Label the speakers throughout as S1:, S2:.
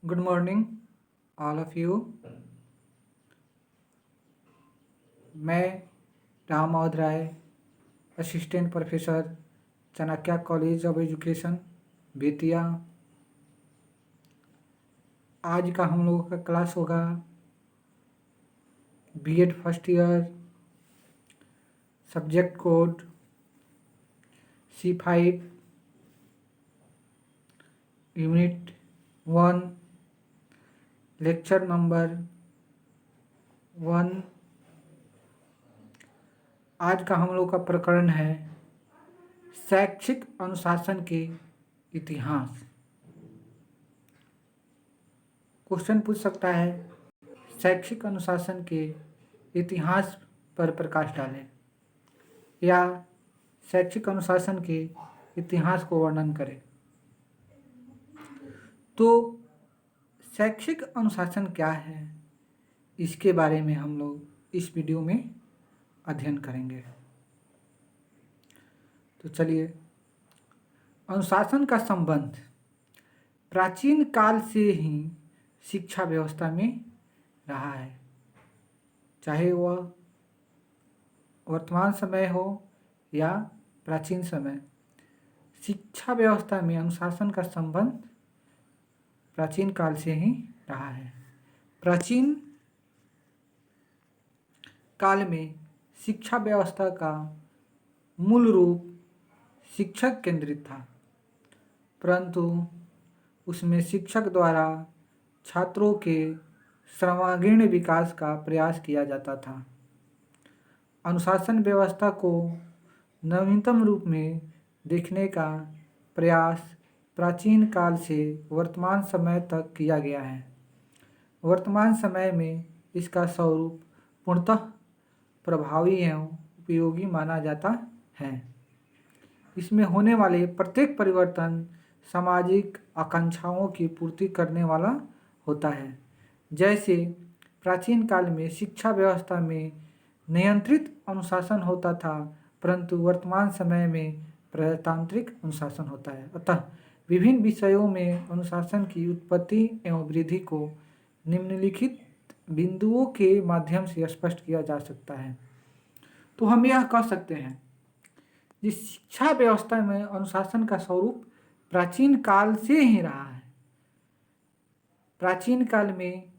S1: Good morning, all of you. मैं Ram Madhav Rai, assistant professor, Chanakya college of education, Bettiah. आज का हम लोगों का क्लास होगा BEd first year, subject code C5, unit 1, lecture number 1। आज का हम लोग का प्रकरण है शैक्षिक अनुशासन के इतिहास। क्वेश्चन पूछ सकता है, शैक्षिक अनुशासन के इतिहास पर प्रकाश डालें या शैक्षिक अनुशासन के इतिहास को वर्णन करें। तो शैक्षिक अनुशासन क्या है, इसके बारे में हम लोग इस वीडियो में अध्ययन करेंगे। तो चलिए, अनुशासन का संबंध प्राचीन काल से ही शिक्षा व्यवस्था में रहा है, चाहे वह वर्तमान समय हो या प्राचीन समय। शिक्षा व्यवस्था में अनुशासन का संबंध प्राचीन काल से ही रहा है। प्राचीन काल में शिक्षा व्यवस्था का मूल रूप शिक्षक केंद्रित था, परंतु उसमें शिक्षक द्वारा छात्रों के सर्वांगीण विकास का प्रयास किया जाता था। अनुशासन व्यवस्था को नवीनतम रूप में देखने का प्रयास प्राचीन काल से वर्तमान समय तक किया गया है। वर्तमान समय में इसका स्वरूप पूर्णतः प्रभावी एवं उपयोगी माना जाता है। इसमें होने वाले प्रत्येक परिवर्तन सामाजिक आकांक्षाओं की पूर्ति करने वाला होता है। जैसे प्राचीन काल में शिक्षा व्यवस्था में नियंत्रित अनुशासन होता था, परंतु वर्तमान समय में प्रजातांत्रिक अनुशासन होता है। अतः विभिन्न विषयों में अनुशासन की उत्पत्ति एवं वृद्धि को निम्नलिखित बिंदुओं के माध्यम से स्पष्ट किया जा सकता है। तो हम यह कह सकते हैं, जिस शिक्षा व्यवस्था में अनुशासन का स्वरूप प्राचीन काल से ही रहा है। प्राचीन काल में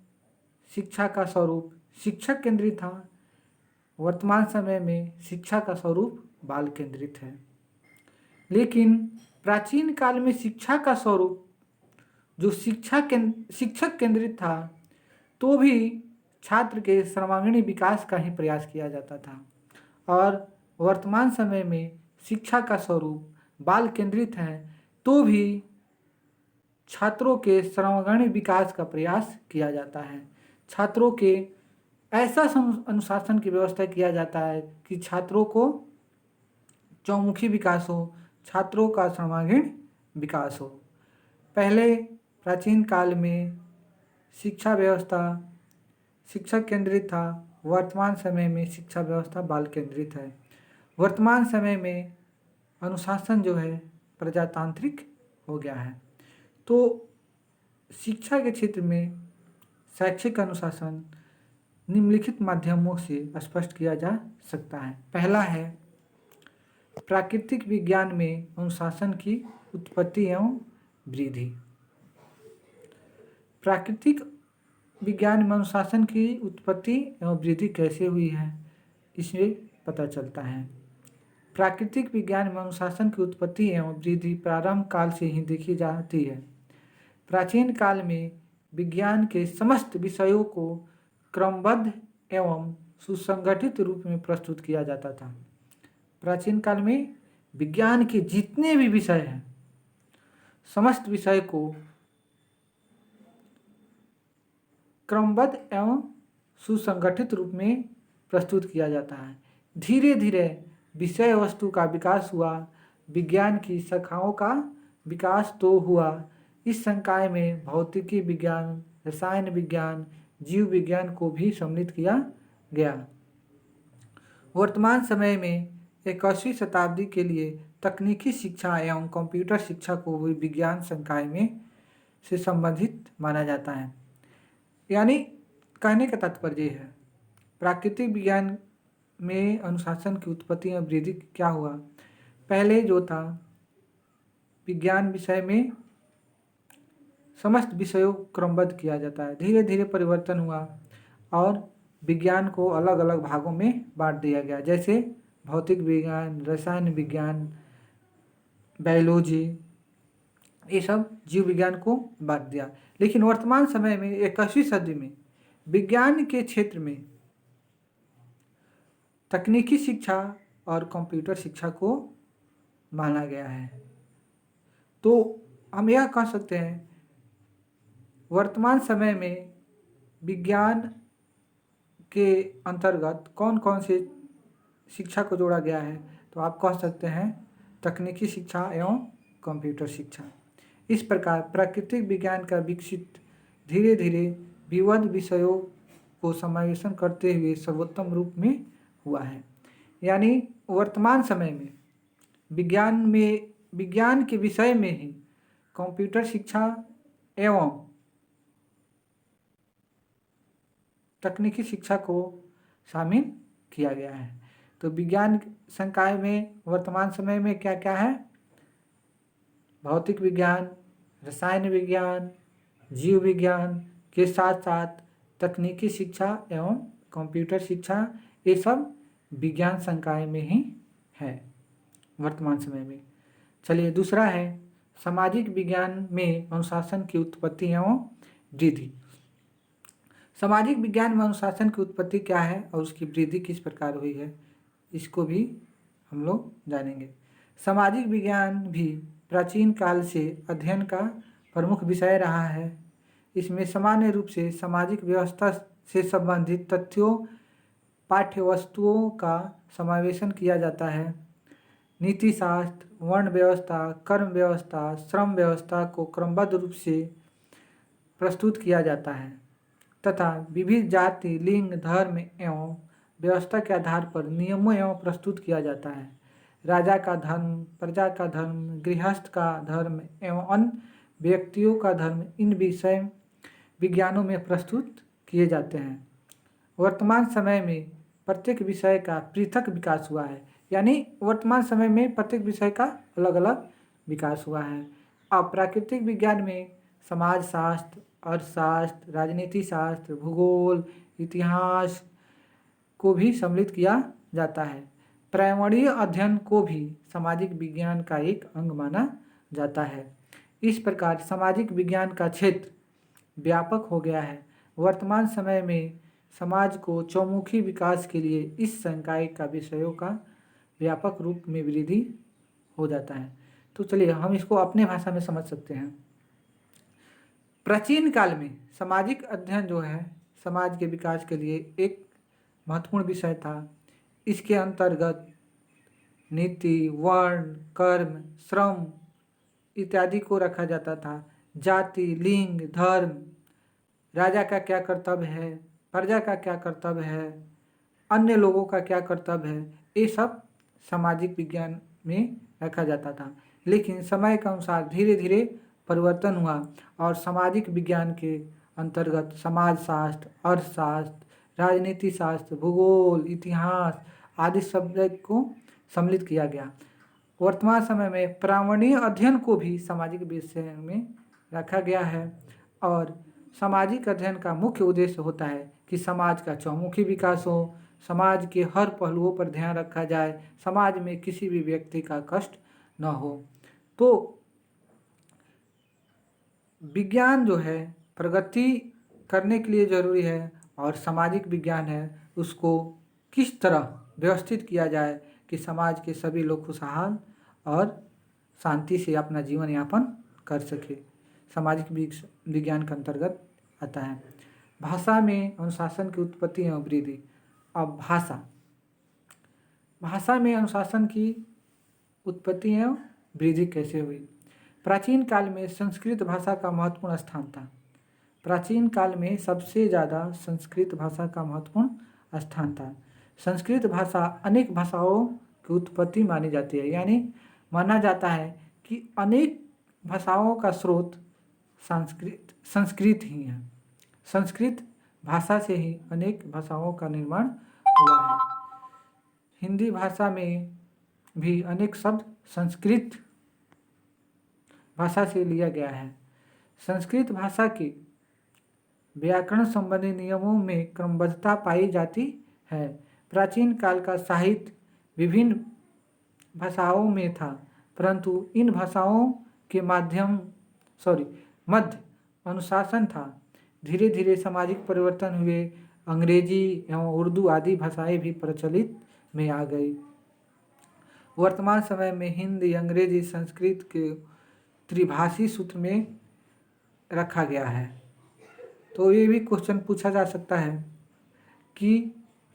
S1: शिक्षा का स्वरूप शिक्षक केंद्रित था, वर्तमान समय में शिक्षा का स्वरूप बाल केंद्रित है। लेकिन प्राचीन काल में शिक्षा का स्वरूप जो शिक्षक केंद्रित था, तो भी छात्र के सर्वांगीण विकास का ही प्रयास किया जाता था, और वर्तमान समय में शिक्षा का स्वरूप बाल केंद्रित है, तो भी छात्रों के सर्वांगीण विकास का प्रयास किया जाता है। छात्रों के ऐसा अनुशासन की व्यवस्था किया जाता है कि छात्रों को चौमुखी विकास हो, छात्रों का सर्वांगीण विकास हो। पहले प्राचीन काल में शिक्षा व्यवस्था शिक्षक केंद्रित था, वर्तमान समय में शिक्षा व्यवस्था बाल केंद्रित है। वर्तमान समय में अनुशासन जो है प्रजातांत्रिक हो गया है। तो शिक्षा के क्षेत्र में शैक्षिक अनुशासन निम्नलिखित माध्यमों से स्पष्ट किया जा सकता है। पहला है, प्राकृतिक विज्ञान में अनुशासन की उत्पत्ति एवं वृद्धि। प्राकृतिक विज्ञान में अनुशासन की उत्पत्ति एवं वृद्धि कैसे हुई है, इससे पता चलता है। प्राकृतिक विज्ञान में अनुशासन की उत्पत्ति एवं वृद्धि प्रारंभ काल से ही देखी जाती है। प्राचीन काल में विज्ञान के समस्त विषयों को क्रमबद्ध एवं सुसंगठित रूप में प्रस्तुत किया जाता था। प्राचीन काल में विज्ञान के जितने भी विषय हैं, समस्त विषय को क्रमबद्ध एवं सुसंगठित रूप में प्रस्तुत किया जाता है। धीरे धीरे विषय वस्तु का विकास हुआ, विज्ञान की शाखाओं का विकास तो हुआ। इस संकाय में भौतिकी विज्ञान, रसायन विज्ञान, जीव विज्ञान को भी सम्मिलित किया गया। वर्तमान समय में 21वीं शताब्दी के लिए तकनीकी शिक्षा एवं कंप्यूटर शिक्षा को भी विज्ञान संकाय में से संबंधित माना जाता है। यानी कहने का तात्पर्य है प्राकृतिक विज्ञान में अनुशासन की उत्पत्ति और वृद्धि क्या हुआ। पहले जो था विज्ञान विषय में समस्त विषयों को क्रमबद्ध किया जाता है, धीरे धीरे परिवर्तन हुआ और विज्ञान को अलग अलग भागों में बांट दिया गया, जैसे भौतिक विज्ञान, रसायन विज्ञान, बायोलॉजी, ये सब जीव विज्ञान को बांट दिया। लेकिन वर्तमान समय में 21वीं सदी में विज्ञान के क्षेत्र में तकनीकी शिक्षा और कंप्यूटर शिक्षा को माना गया है। तो हम यह कह सकते हैं वर्तमान समय में विज्ञान के अंतर्गत कौन कौन से शिक्षा को जोड़ा गया है, तो आप कह सकते हैं तकनीकी शिक्षा एवं कंप्यूटर शिक्षा। इस प्रकार प्राकृतिक विज्ञान का विकसित धीरे धीरे विविध विषयों को समावेशन करते हुए सर्वोत्तम रूप में हुआ है। यानी वर्तमान समय में विज्ञान के विषय में ही कंप्यूटर शिक्षा एवं तकनीकी शिक्षा को शामिल किया गया है। तो विज्ञान संकाय में वर्तमान समय में क्या क्या है, भौतिक विज्ञान, रसायन विज्ञान, जीव विज्ञान के साथ साथ तकनीकी शिक्षा एवं कंप्यूटर शिक्षा, ये सब विज्ञान संकाय में ही है वर्तमान समय में। चलिए दूसरा है सामाजिक विज्ञान में अनुशासन की उत्पत्ति एवं वृद्धि। सामाजिक विज्ञान में अनुशासन की उत्पत्ति क्या है और उसकी वृद्धि किस प्रकार हुई है, इसको भी हम लोग जानेंगे। सामाजिक विज्ञान भी प्राचीन काल से अध्ययन का प्रमुख विषय रहा है। इसमें सामान्य रूप से सामाजिक व्यवस्था से संबंधित तथ्यों, पाठ्य वस्तुओं का समावेशन किया जाता है। नीति शास्त्र, वर्ण व्यवस्था, कर्म व्यवस्था, श्रम व्यवस्था को क्रमबद्ध रूप से प्रस्तुत किया जाता है तथा विविध जाति, लिंग, धर्म एवं व्यवस्था के आधार पर नियमों एवं प्रस्तुत किया जाता है। राजा का धर्म, प्रजा का धर्म, गृहस्थ का धर्म एवं अन्य व्यक्तियों का धर्म इन विषय विज्ञानों में प्रस्तुत किए जाते हैं। वर्तमान समय में प्रत्येक विषय का पृथक विकास हुआ है। यानी वर्तमान समय में प्रत्येक विषय का अलग अलग विकास हुआ है। अब प्राकृतिक विज्ञान में समाज शास्त्र, अर्थशास्त्र, राजनीति शास्त्र, भूगोल, इतिहास को भी सम्मिलित किया जाता है। पर्यावरणीय अध्ययन को भी सामाजिक विज्ञान का एक अंग माना जाता है। इस प्रकार सामाजिक विज्ञान का क्षेत्र व्यापक हो गया है। वर्तमान समय में समाज को चौमुखी विकास के लिए इस संकाय का विषयों का व्यापक रूप में वृद्धि हो जाता है। तो चलिए हम इसको अपने भाषा में समझ सकते हैं। प्राचीन काल में सामाजिक अध्ययन जो है समाज के विकास के लिए एक महत्वपूर्ण विषय था। इसके अंतर्गत नीति, वर्ण, कर्म, श्रम इत्यादि को रखा जाता था। जाति, लिंग, धर्म, राजा का क्या कर्तव्य है, प्रजा का क्या कर्तव्य है, अन्य लोगों का क्या कर्तव्य है, ये सब सामाजिक विज्ञान में रखा जाता था। लेकिन समय के अनुसार धीरे धीरे परिवर्तन हुआ और सामाजिक विज्ञान के अंतर्गत समाजशास्त्र, अर्थशास्त्र, राजनीति शास्त्र, भूगोल, इतिहास आदि सब्जेक्ट को सम्मिलित किया गया। वर्तमान समय में पर्यावरणीय अध्ययन को भी सामाजिक विषय में रखा गया है और सामाजिक अध्ययन का मुख्य उद्देश्य होता है कि समाज का चौमुखी विकास हो, समाज के हर पहलुओं पर ध्यान रखा जाए, समाज में किसी भी व्यक्ति का कष्ट न हो। तो विज्ञान जो है प्रगति करने के लिए ज़रूरी है और सामाजिक विज्ञान है उसको किस तरह व्यवस्थित किया जाए कि समाज के सभी लोग खुशहाल और शांति से अपना जीवन यापन कर सके, सामाजिक विज्ञान के अंतर्गत आता है। भाषा में अनुशासन की उत्पत्ति एवं वृद्धि। अब भाषा में अनुशासन की उत्पत्ति एवं वृद्धि कैसे हुई। प्राचीन काल में संस्कृत भाषा का महत्वपूर्ण स्थान था। प्राचीन काल में सबसे ज़्यादा संस्कृत भाषा का महत्वपूर्ण स्थान था। संस्कृत भाषा अनेक भाषाओं की उत्पत्ति मानी जाती है। यानी माना जाता है कि अनेक भाषाओं का स्रोत संस्कृत ही है। संस्कृत भाषा से ही अनेक भाषाओं का निर्माण हुआ है। हिंदी भाषा में भी अनेक शब्द संस्कृत भाषा से लिया गया है। संस्कृत भाषा के व्याकरण संबंधी नियमों में क्रमबद्धता पाई जाती है। प्राचीन काल का साहित्य विभिन्न भाषाओं में था, परंतु इन भाषाओं के मध्य अनुशासन था। धीरे धीरे सामाजिक परिवर्तन हुए, अंग्रेजी एवं उर्दू आदि भाषाएं भी प्रचलित में आ गई। वर्तमान समय में हिंदी, अंग्रेजी, संस्कृत के त्रिभाषी सूत्र में रखा गया है। तो ये भी क्वेश्चन पूछा जा सकता है कि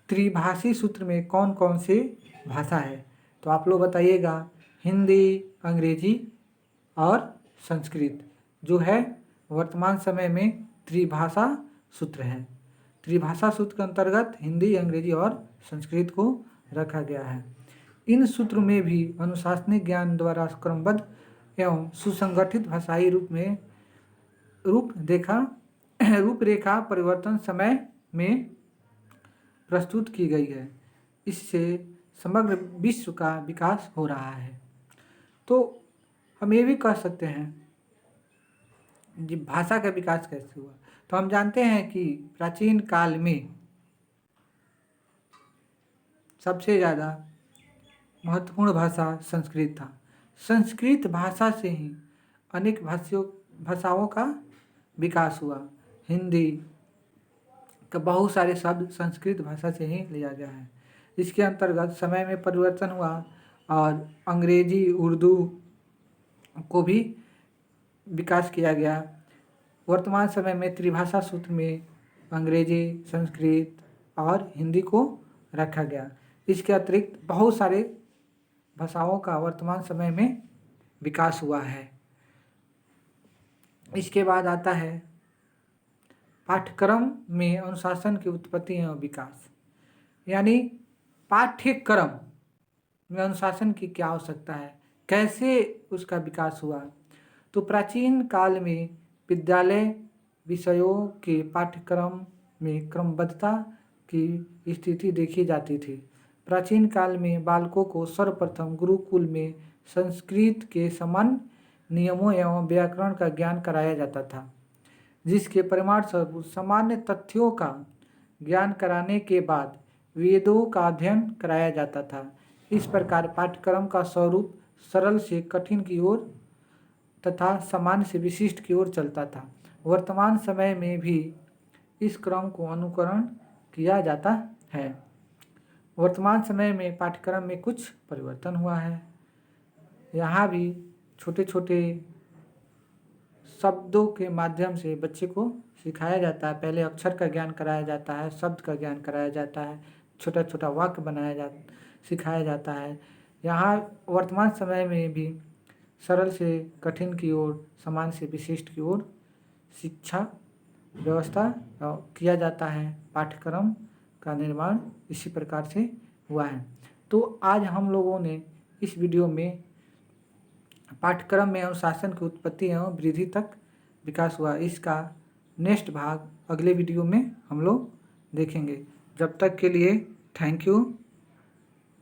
S1: त्रिभाषी सूत्र में कौन कौन से भाषा है। तो आप लोग बताइएगा, हिंदी, अंग्रेजी और संस्कृत जो है वर्तमान समय में त्रिभाषा सूत्र है। त्रिभाषा सूत्र के अंतर्गत हिंदी, अंग्रेजी और संस्कृत को रखा गया है। इन सूत्रों में भी अनुशासनिक ज्ञान द्वारा क्रमबद्ध एवं सुसंगठित भाषाई रूपरेखा परिवर्तन समय में प्रस्तुत की गई है। इससे समग्र विश्व का विकास हो रहा है। तो हम ये भी कह सकते हैं कि भाषा का विकास कैसे हुआ। तो हम जानते हैं कि प्राचीन काल में सबसे ज़्यादा महत्वपूर्ण भाषा संस्कृत था। संस्कृत भाषा से ही अनेक भाषाओं का विकास हुआ। हिंदी का बहुत सारे शब्द संस्कृत भाषा से ही लिया गया है। इसके अंतर्गत समय में परिवर्तन हुआ और अंग्रेजी, उर्दू को भी विकास किया गया। वर्तमान समय में त्रिभाषा सूत्र में अंग्रेजी, संस्कृत और हिंदी को रखा गया। इसके अतिरिक्त बहुत सारे भाषाओं का वर्तमान समय में विकास हुआ है। इसके बाद आता है पाठ्यक्रम में अनुशासन की उत्पत्ति एवं विकास, यानी पाठ्यक्रम में अनुशासन की क्या आवश्यकता है, कैसे उसका विकास हुआ। तो प्राचीन काल में विद्यालय विषयों के पाठ्यक्रम में क्रमबद्धता की स्थिति देखी जाती थी। प्राचीन काल में बालकों को सर्वप्रथम गुरुकुल में संस्कृत के सामान्य नियमों एवं व्याकरण का ज्ञान कराया जाता था, जिसके परिणामस्वरूप सामान्य तथ्यों का ज्ञान कराने के बाद वेदों का अध्ययन कराया जाता था। इस प्रकार पाठ्यक्रम का स्वरूप सरल से कठिन की ओर तथा सामान्य से विशिष्ट की ओर चलता था। वर्तमान समय में भी इस क्रम को अनुकरण किया जाता है। वर्तमान समय में पाठ्यक्रम में कुछ परिवर्तन हुआ है। यहाँ भी छोटे छोटे शब्दों के माध्यम से बच्चे को सिखाया जाता है। पहले अक्षर का ज्ञान कराया जाता है, शब्द का ज्ञान कराया जाता है, छोटा छोटा वाक्य सिखाया जाता है। यहाँ वर्तमान समय में भी सरल से कठिन की ओर, सामान्य से विशिष्ट की ओर शिक्षा व्यवस्था किया जाता है। पाठ्यक्रम का निर्माण इसी प्रकार से हुआ है। तो आज हम लोगों ने इस वीडियो में पाठ्यक्रम में अनुशासन की उत्पत्ति एवं वृद्धि तक विकास हुआ, इसका नेक्स्ट भाग अगले वीडियो में हम लोग देखेंगे। जब तक के लिए थैंक यू।